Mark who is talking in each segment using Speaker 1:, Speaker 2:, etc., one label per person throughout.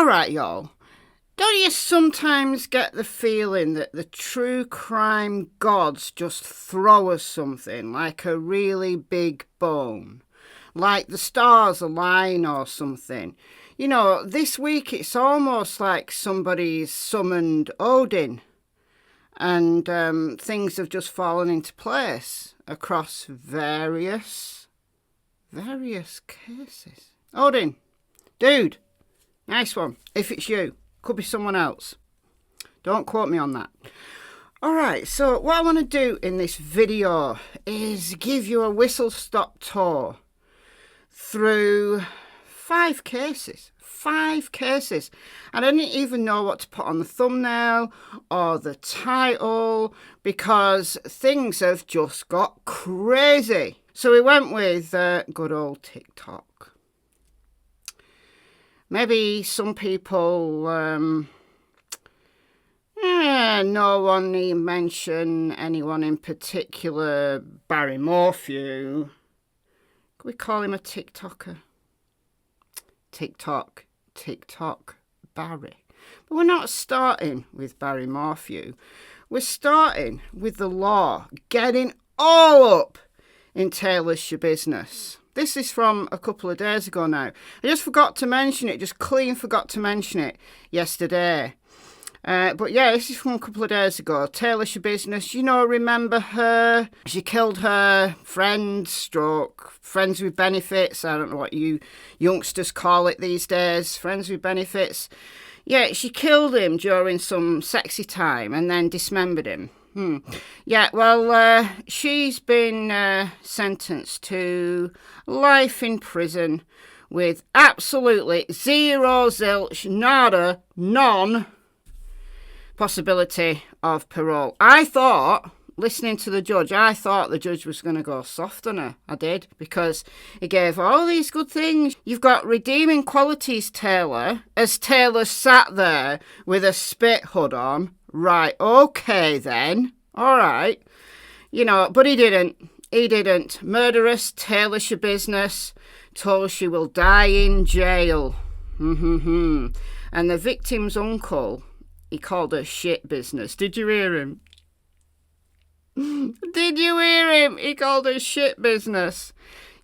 Speaker 1: All right, y'all. Don't you sometimes get the feeling that the true crime gods just throw us something, like a really big bone? Like the stars align or something? You know, this week it's almost like somebody's summoned Odin, and things have just fallen into place across various cases. Odin, dude, nice one. If it's you, could be someone else. Don't quote me on that. All right, so what I want to do in this video is give you a whistle-stop tour through 5 cases. 5 cases. And I didn't even know what to put on the thumbnail or the title because things have just got crazy. So we went with good old TikTok. Maybe some people, no one need mention anyone in particular, Barry Morphew. Could we call him a TikToker? TikTok Barry. But we're not starting with Barry Morphew. We're starting with the law getting all up in Taylor's Schabusiness. This is from a couple of days ago now. I just forgot to mention it, just clean forgot to mention it yesterday. But yeah, this is from a couple of days ago. Taylor Schabusiness, you know, remember her? She killed her friends with benefits. I don't know what you youngsters call it these days. Friends with benefits. Yeah, she killed him during some sexy time and then dismembered him. Yeah, well, she's been sentenced to life in prison with absolutely zero, zilch, nada, none possibility of parole. I thought, listening to the judge, I thought the judge was going to go soft on her. I did, because he gave all these good things. You've got redeeming qualities, Taylor, as Taylor sat there with a spit hood on. Right, okay then. All right. You know, but he didn't. He didn't. Murderous Taylor Schabusiness told she will die in jail. And the victim's uncle, he called her shit business. Did you hear him? Did you hear him? He called her shit business.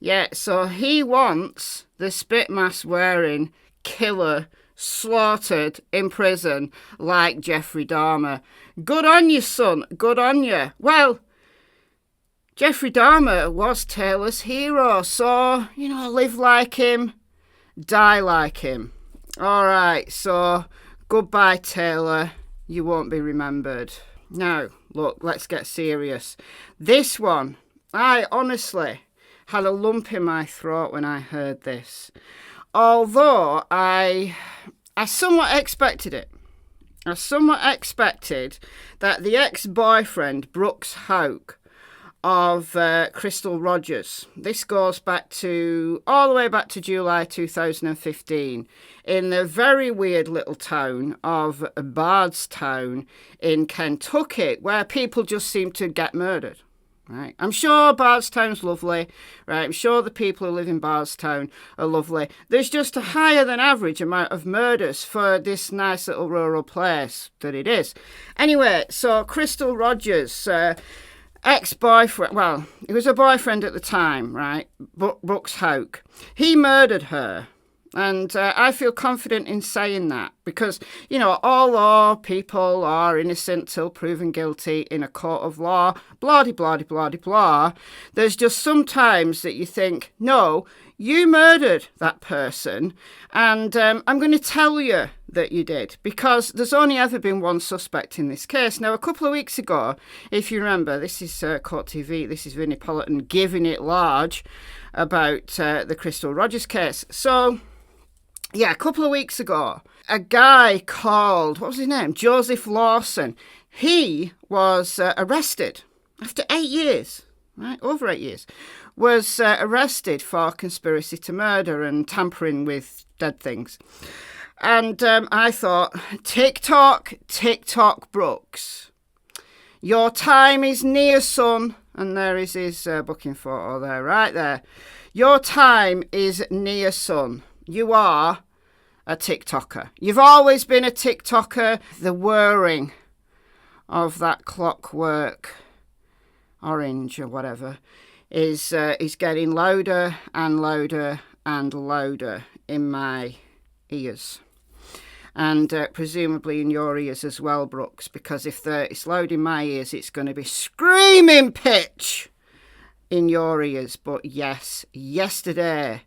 Speaker 1: Yeah, so he wants the spit mask wearing killer slaughtered in prison like Jeffrey Dahmer. Good on you, son. Good on you. Well, Jeffrey Dahmer was Taylor's hero. So, you know, live like him, die like him. All right, so goodbye, Taylor. You won't be remembered. Now, look, let's get serious. This one, I honestly had a lump in my throat when I heard this. Although I somewhat expected it. I somewhat expected that the ex-boyfriend, Brooks Houck, of Crystal Rogers, this goes back to, all the way back to July 2015, in the very weird little town of Bardstown in Kentucky, where people just seem to get murdered. Right. I'm sure Bardstown's lovely, right? I'm sure the people who live in Bardstown are lovely. There's just a higher than average amount of murders for this nice little rural place that it is. Anyway, so Crystal Rogers, ex-boyfriend, well, he was a boyfriend at the time, right? Brooks Houck. He murdered her. And I feel confident in saying that because, you know, although people are innocent till proven guilty in a court of law, blah-de-blah-de-blah-de-blah, there's just sometimes that you think, no, you murdered that person and I'm going to tell you that you did because there's only ever been one suspect in this case. Now, a couple of weeks ago, if you remember, this is Court TV, this is Vinnie Politan giving it large about the Crystal Rogers case. So, yeah, a couple of weeks ago, a guy called, what was his name? Joseph Lawson. He was arrested after 8 years, right? Over 8 years. Was arrested for conspiracy to murder and tampering with dead things. And I thought, TikTok Brooks. Your time is near, son. And there is his booking photo there, right there. Your time is near, son. You are a TikToker. You've always been a TikToker. The whirring of that clockwork orange or whatever is getting louder and louder and louder in my ears. And presumably in your ears as well, Brooks, because if it's loud in my ears, it's going to be screaming pitch in your ears. But yes, yesterday,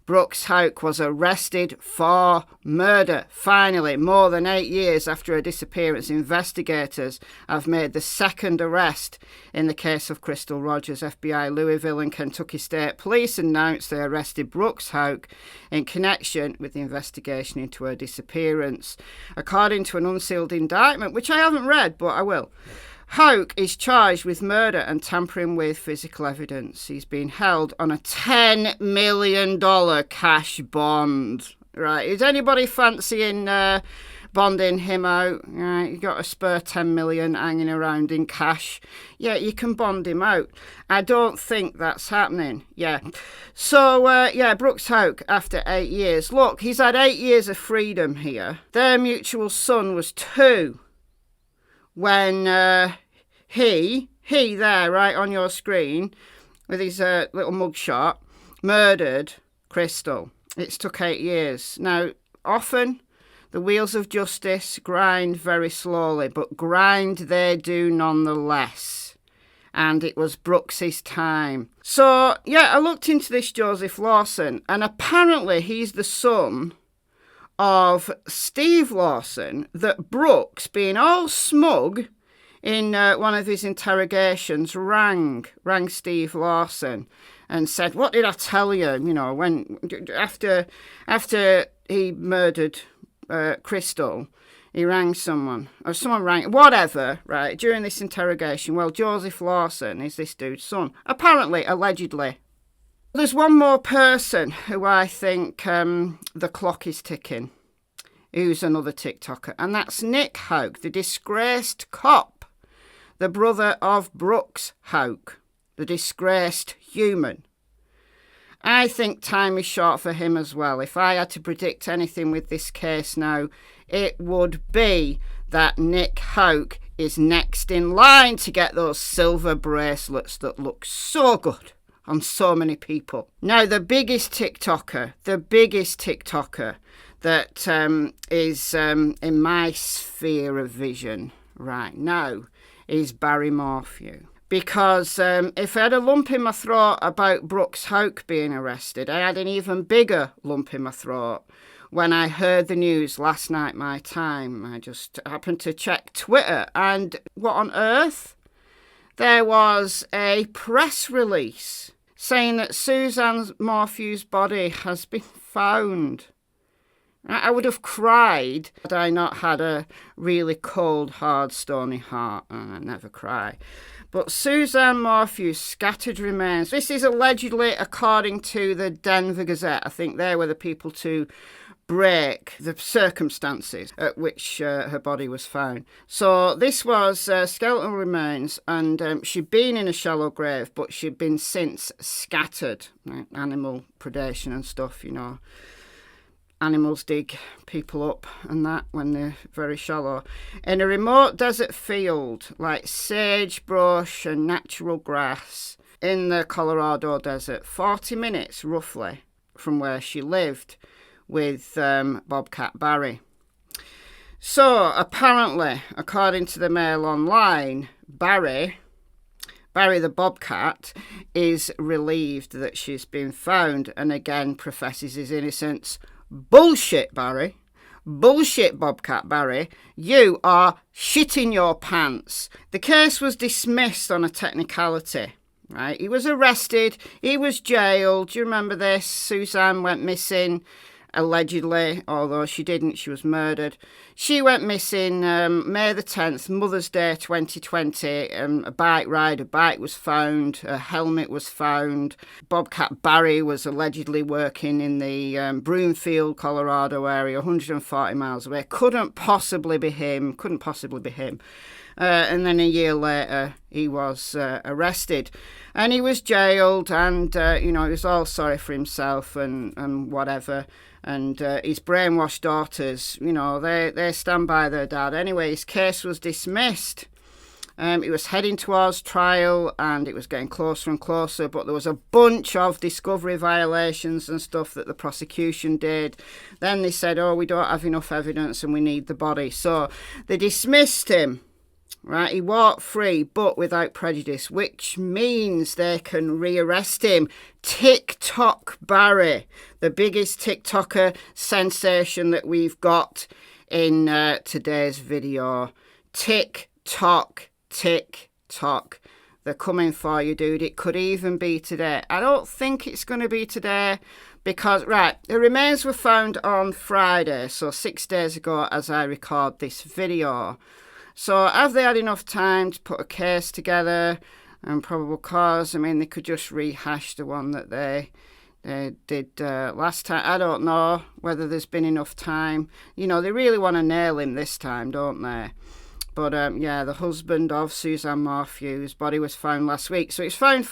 Speaker 1: Brooks Houck was arrested for murder. Finally, more than 8 years after her disappearance, investigators have made the second arrest in the case of Crystal Rogers. FBI, Louisville and Kentucky State Police announced they arrested Brooks Houck in connection with the investigation into her disappearance. According to an unsealed indictment, which I haven't read, but I will, Houck is charged with murder and tampering with physical evidence. He's been held on a $10 million cash bond. Right, is anybody fancying bonding him out? Right, you got a spare $10 million hanging around in cash. Yeah, you can bond him out. I don't think that's happening. Yeah. So, Brooks Houck, after 8 years. Look, he's had 8 years of freedom here. Their mutual son was 2. When he there, right on your screen, with his little mugshot, murdered Crystal. It's took 8 years. Now, often the wheels of justice grind very slowly, but grind they do nonetheless. And it was Brooks's time. So, I looked into this Joseph Lawson, and apparently he's the son of Steve Lawson that Brooks, being all smug in one of his interrogations, rang Steve Lawson and said, "What did I tell you? You know, when after he murdered Crystal, he rang someone, or someone rang, whatever, right, during this interrogation." Well, Joseph Lawson is this dude's son, apparently, allegedly. There's one more person who I think the clock is ticking, who's another TikToker, and that's Nick Houck, the disgraced cop, the brother of Brooks Houck, the disgraced human. I think time is short for him as well. If I had to predict anything with this case now, it would be that Nick Houck is next in line to get those silver bracelets that look so good on so many people. Now, the biggest TikToker that is in my sphere of vision right now is Barry Morphew. Because if I had a lump in my throat about Brooks Houck being arrested, I had an even bigger lump in my throat when I heard the news last night my time. I just happened to check Twitter, and what on earth? There was a press release saying that Suzan Morphew's body has been found. I would have cried had I not had a really cold, hard, stony heart, and I never cry. But Suzan Morphew's scattered remains, this is allegedly according to the Denver Gazette. I think they were the people to break the circumstances at which her body was found. So this was skeletal remains, and she'd been in a shallow grave, but she'd been since scattered. Right? Animal predation and stuff, you know. Animals dig people up and that when they're very shallow. In a remote desert field, like sagebrush and natural grass in the Colorado desert, 40 minutes roughly from where she lived with Bobcat Barry. So apparently, according to the Mail Online, Barry the Bobcat is relieved that she's been found and again professes his innocence. Bullshit, Barry. Bullshit, Bobcat Barry. You are shitting your pants. The case was dismissed on a technicality, right? He was arrested. He was jailed. Do you remember this? Suzanne went missing, allegedly, although she didn't. She was murdered. She went missing May the 10th, Mother's Day 2020. A bike ride. A bike was found. A helmet was found. Bobcat Barry was allegedly working in the Broomfield, Colorado area, 140 miles away. Couldn't possibly be him. And then a year later, he was arrested, and he was jailed, and he was all sorry for himself and whatever. And his brainwashed daughters, they stand by their dad. Anyway, his case was dismissed. It was heading towards trial, and it was getting closer and closer, but there was a bunch of discovery violations and stuff that the prosecution did. Then they said, we don't have enough evidence and we need the body. So they dismissed him. Right, he walked free, but without prejudice, which means they can rearrest him. TikTok Barry, the biggest TikToker sensation that we've got in today's video. TikTok. They're coming for you, dude. It could even be today. I don't think it's going to be today because, the remains were found on Friday, so 6 days ago as I record this video. So have they had enough time to put a case together and probable cause? I mean, they could just rehash the one that they did last time. I don't know whether there's been enough time. They really want to nail him this time, don't they? But, the husband of Suzanne Morphew's body was found last week. So it's found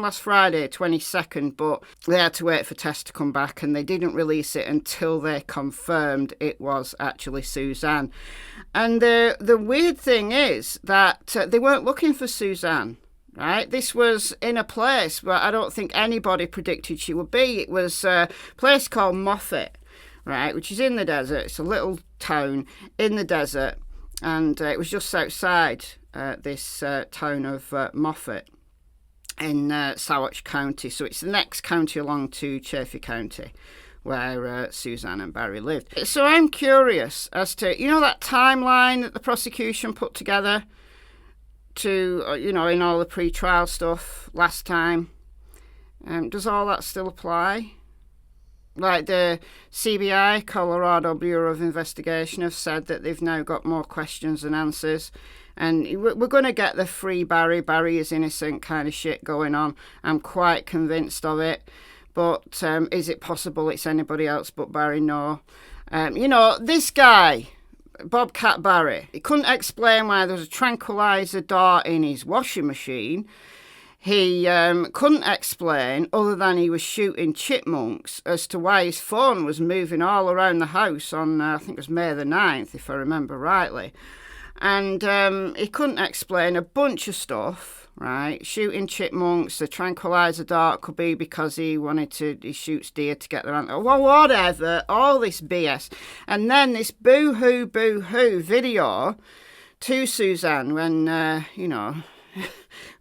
Speaker 1: last Friday, 22nd, but they had to wait for tests to come back, and they didn't release it until they confirmed it was actually Suzanne. And the weird thing is that they weren't looking for Suzanne, right? This was in a place where I don't think anybody predicted she would be. It was a place called Moffat, right, which is in the desert. It's a little town in the desert. And it was just outside this town of Moffat in Sawatch County. So it's the next county along to Chaffey County, where Suzanne and Barry lived. So I'm curious as to, that timeline that the prosecution put together to, in all the pre-trial stuff last time. Does all that still apply? Like the CBI, Colorado Bureau of Investigation, have said that they've now got more questions than answers. And we're going to get the free Barry is innocent kind of shit going on. I'm quite convinced of it. But is it possible it's anybody else but Barry? No. This guy, Bobcat Barry, he couldn't explain why there was a tranquilizer dart in his washing machine. He couldn't explain, other than he was shooting chipmunks, as to why his phone was moving all around the house on, I think it was May the 9th, if I remember rightly. And he couldn't explain a bunch of stuff, right? Shooting chipmunks, the tranquilizer dart could be because he shoots deer to get their antler. Well, whatever, all this BS. And then this boo-hoo video to Suzanne when,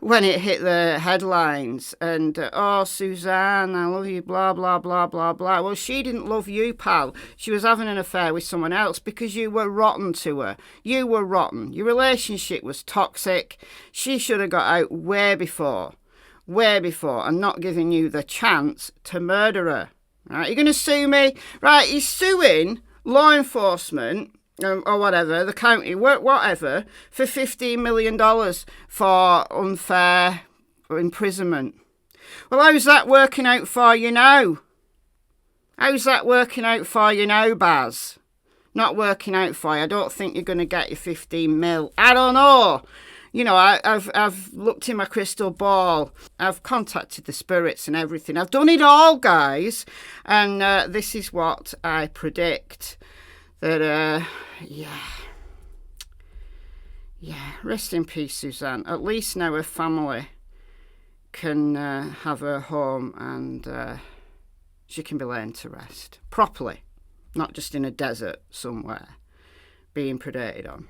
Speaker 1: when it hit the headlines and, Suzanne, I love you, blah, blah, blah, blah, blah. Well, she didn't love you, pal. She was having an affair with someone else because you were rotten to her. You were rotten. Your relationship was toxic. She should have got out way before, and not giving you the chance to murder her. Right? You're going to sue me? Right, he's suing law enforcement, or whatever, the county, whatever, for $15 million for unfair imprisonment. Well, how's that working out for you now? How's that working out for you now, Baz? Not working out for you. I don't think you're going to get your 15 mil. I don't know. I've looked in my crystal ball. I've contacted the spirits and everything. I've done it all, guys. And this is what I predict. That, rest in peace, Suzanne. At least now her family can have her home and she can be laying to rest properly, not just in a desert somewhere being predated on.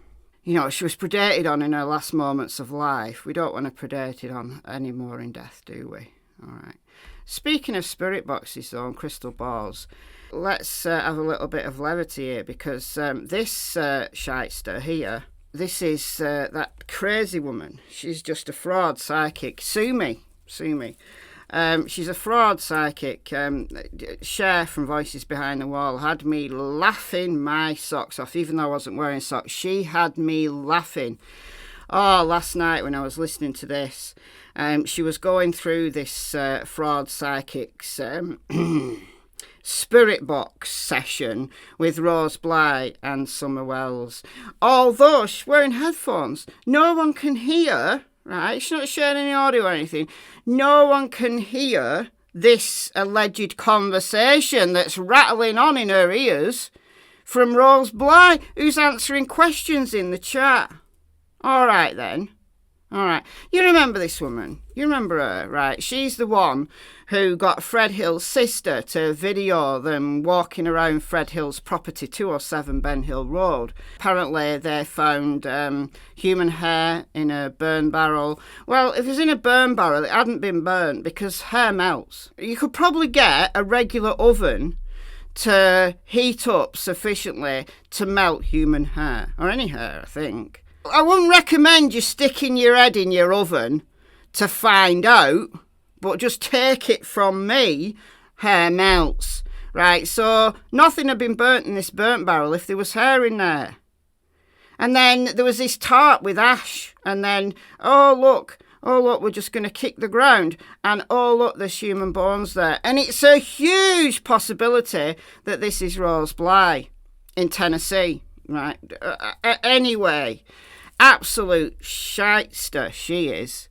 Speaker 1: She was predated on in her last moments of life. We don't want to predate it on any more in death, do we? All right. Speaking of spirit boxes, though, and crystal balls, let's have a little bit of levity here, because this shyster here, this is that crazy woman. She's just a fraud psychic. Sue me. She's a fraud psychic. Cher from Voices Behind the Wall had me laughing my socks off, even though I wasn't wearing socks. She had me laughing. Oh, last night when I was listening to this, she was going through this fraud psychic's spirit box session with Rose Bly and Summer Wells. Although she's wearing headphones, no one can hear right? She's not sharing any audio or anything. No one can hear this alleged conversation that's rattling on in her ears from Rose Bly, who's answering questions in the chat. All right, then. All right. You remember this woman. You remember her, right? She's the one who got Fred Hill's sister to video them walking around Fred Hill's property, 207 Ben Hill Road. Apparently, they found human hair in a burn barrel. Well, if it was in a burn barrel, it hadn't been burnt because hair melts. You could probably get a regular oven to heat up sufficiently to melt human hair, or any hair, I think. I wouldn't recommend you sticking your head in your oven to find out, but just take it from me, hair melts. Right, so nothing had been burnt in this burnt barrel if there was hair in there. And then there was this tart with ash, and then, oh look, we're just going to kick the ground, and oh look, there's human bones there. And it's a huge possibility that this is Rose Bly in Tennessee, right? Anyway, absolute shyster she is.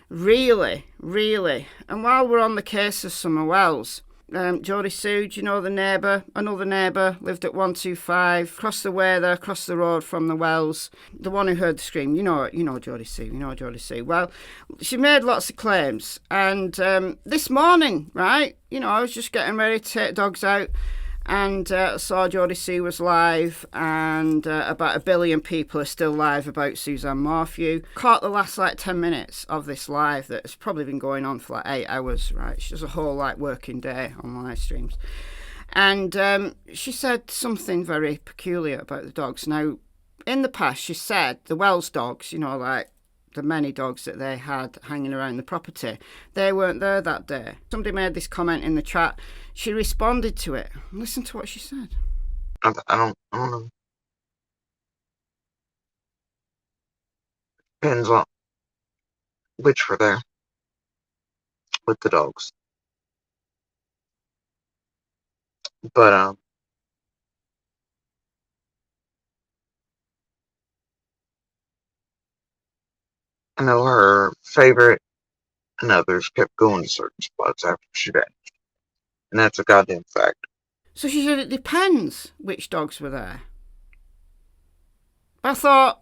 Speaker 1: Really, really. And while we're on the case of Summer Wells, Jodisue, do you know the neighbour? Another neighbour lived at 125, across the way there, across the road from the Wells. The one who heard the scream, you know Jodisue. Well, she made lots of claims. And this morning, right, I was just getting ready to take dogs out, and saw Jodisue was live, and about 1 billion people are still live about Suzanne Morphew. Caught the last 10 minutes of this live that has probably been going on for 8 hours, right? She does a whole working day on live streams. And she said something very peculiar about the dogs. Now, in the past, she said the Wells dogs, the many dogs that they had hanging around the property, they weren't there that day. Somebody made this comment in the chat. She responded to it. Listen to what she said.
Speaker 2: I don't know. Depends on which were there with the dogs. But I know her favorite and others kept going to certain spots after she vanished. And that's a goddamn fact.
Speaker 1: So she said it depends which dogs were there. I thought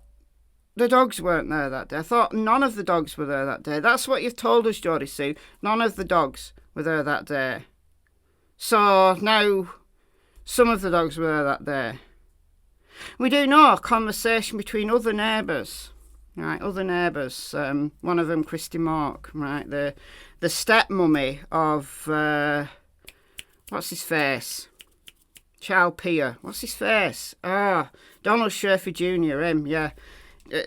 Speaker 1: the dogs weren't there that day. I thought none of the dogs were there that day. That's what you've told us, Jodisue. None of the dogs were there that day. So now some of the dogs were there that day. We do know a conversation between other neighbours. Right, other neighbours. One of them, Christy Mark, right, the stepmummy of what's his face? Charles Peer. What's his face? Donald Schaefer Jr. Him, yeah.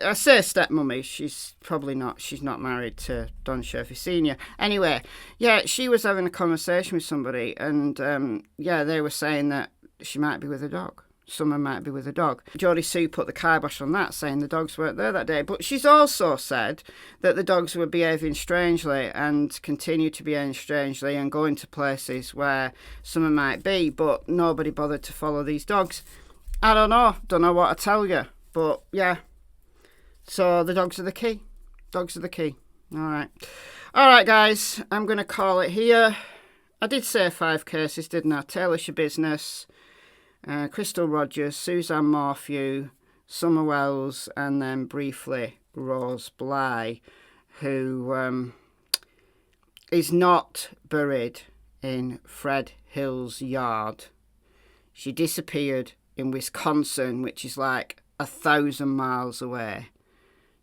Speaker 1: I say stepmummy. She's probably not. She's not married to Don Schaefer Sr. Anyway, yeah, she was having a conversation with somebody, and they were saying that she might be with a dog. Someone might be with a dog. Jodisue put the kibosh on that, saying the dogs weren't there that day. But she's also said that the dogs were behaving strangely and continue to behave strangely and going to places where someone might be, but nobody bothered to follow these dogs. I don't know what to tell you. But yeah, so the dogs are the key. Dogs are the key. All right, guys, I'm going to call it here. I did say 5 cases, didn't I? Taylor Schabusiness, Crystal Rogers, Suzan Morphew, Summer Wells, and then briefly Rose Bly, who is not buried in Fred Hill's yard. She disappeared in Wisconsin, which is 1,000 miles away.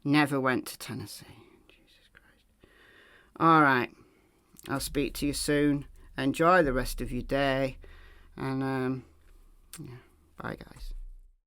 Speaker 1: Never went to Tennessee. Jesus Christ. All right. I'll speak to you soon. Enjoy the rest of your day. And, bye, guys.